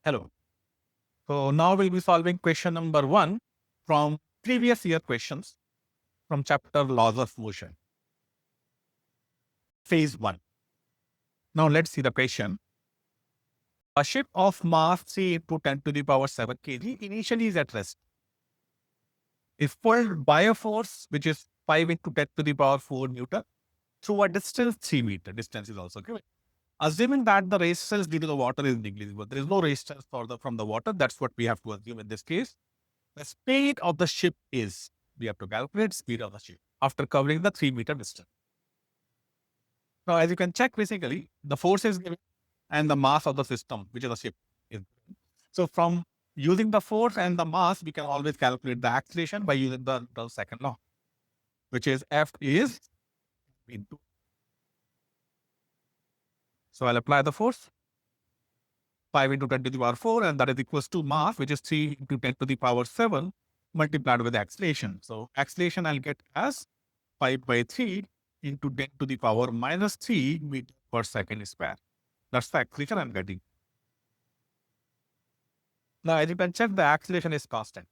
Hello. So now we'll be solving question number 1 from previous year questions from chapter Laws of Motion, phase 1. Now let's see the question. A ship of mass 3 into 10 to the power 7 kg initially is at rest. Is pulled by a force which is 5 into 10 to the power 4 Newton through a distance 3 meter. Distance is also given. Assuming that the resistance due to the water is negligible, there is no resistance from the water. That's what we have to assume in this case. The speed of the ship is, we have to calculate speed of the ship after covering the 3 meter distance. Now, as you can check, basically, the force is given and the mass of the system, which is the ship, is given. So, from using the force and the mass, we can always calculate the acceleration by using the second law, which is F is into. So, I'll apply the force 5 into 10 to the power 4, and that is equals to mass, which is 3 into 10 to the power 7 multiplied with acceleration. So, acceleration I'll get as 5 by 3 into 10 to the power minus 3 meter per second square. That's the acceleration I'm getting. Now, as you can check, the acceleration is constant.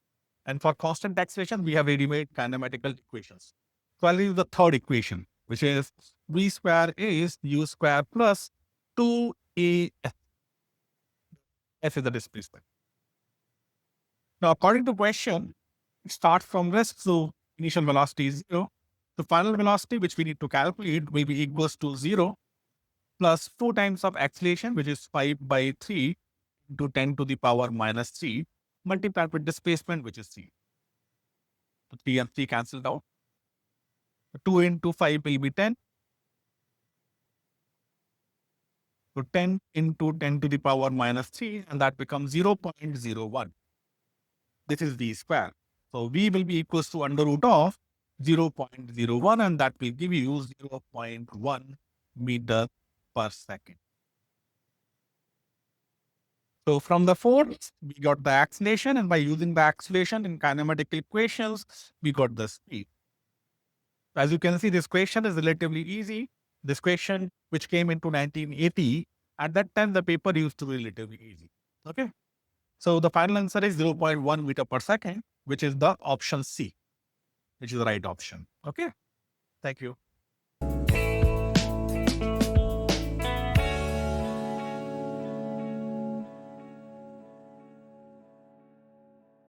And for constant acceleration, we have ready-made kinematical equations. So, I'll use the third equation, which is v square is u square plus 2a. F is the displacement. Now, according to question, it starts from rest, so initial velocity is 0. The final velocity, which we need to calculate, will be equals to 0 plus 2 times of acceleration, which is 5 by 3 into 10 to the power minus 3, multiplied with displacement, which is 3. So 3 and 3 cancelled out. 2 into 5 will be 10. So 10 into 10 to the power minus 3, and that becomes 0.01. This is v square. So v will be equals to under root of 0.01, and that will give you 0.1 meter per second. So from the force, we got the acceleration, and by using the acceleration in kinematic equations, we got the speed. As you can see, this question is relatively easy. This question, which came into 1980, at that time, the paper used to be relatively easy. Okay. So the final answer is 0.1 meter per second, which is the option C, which is the right option. Okay. Thank you.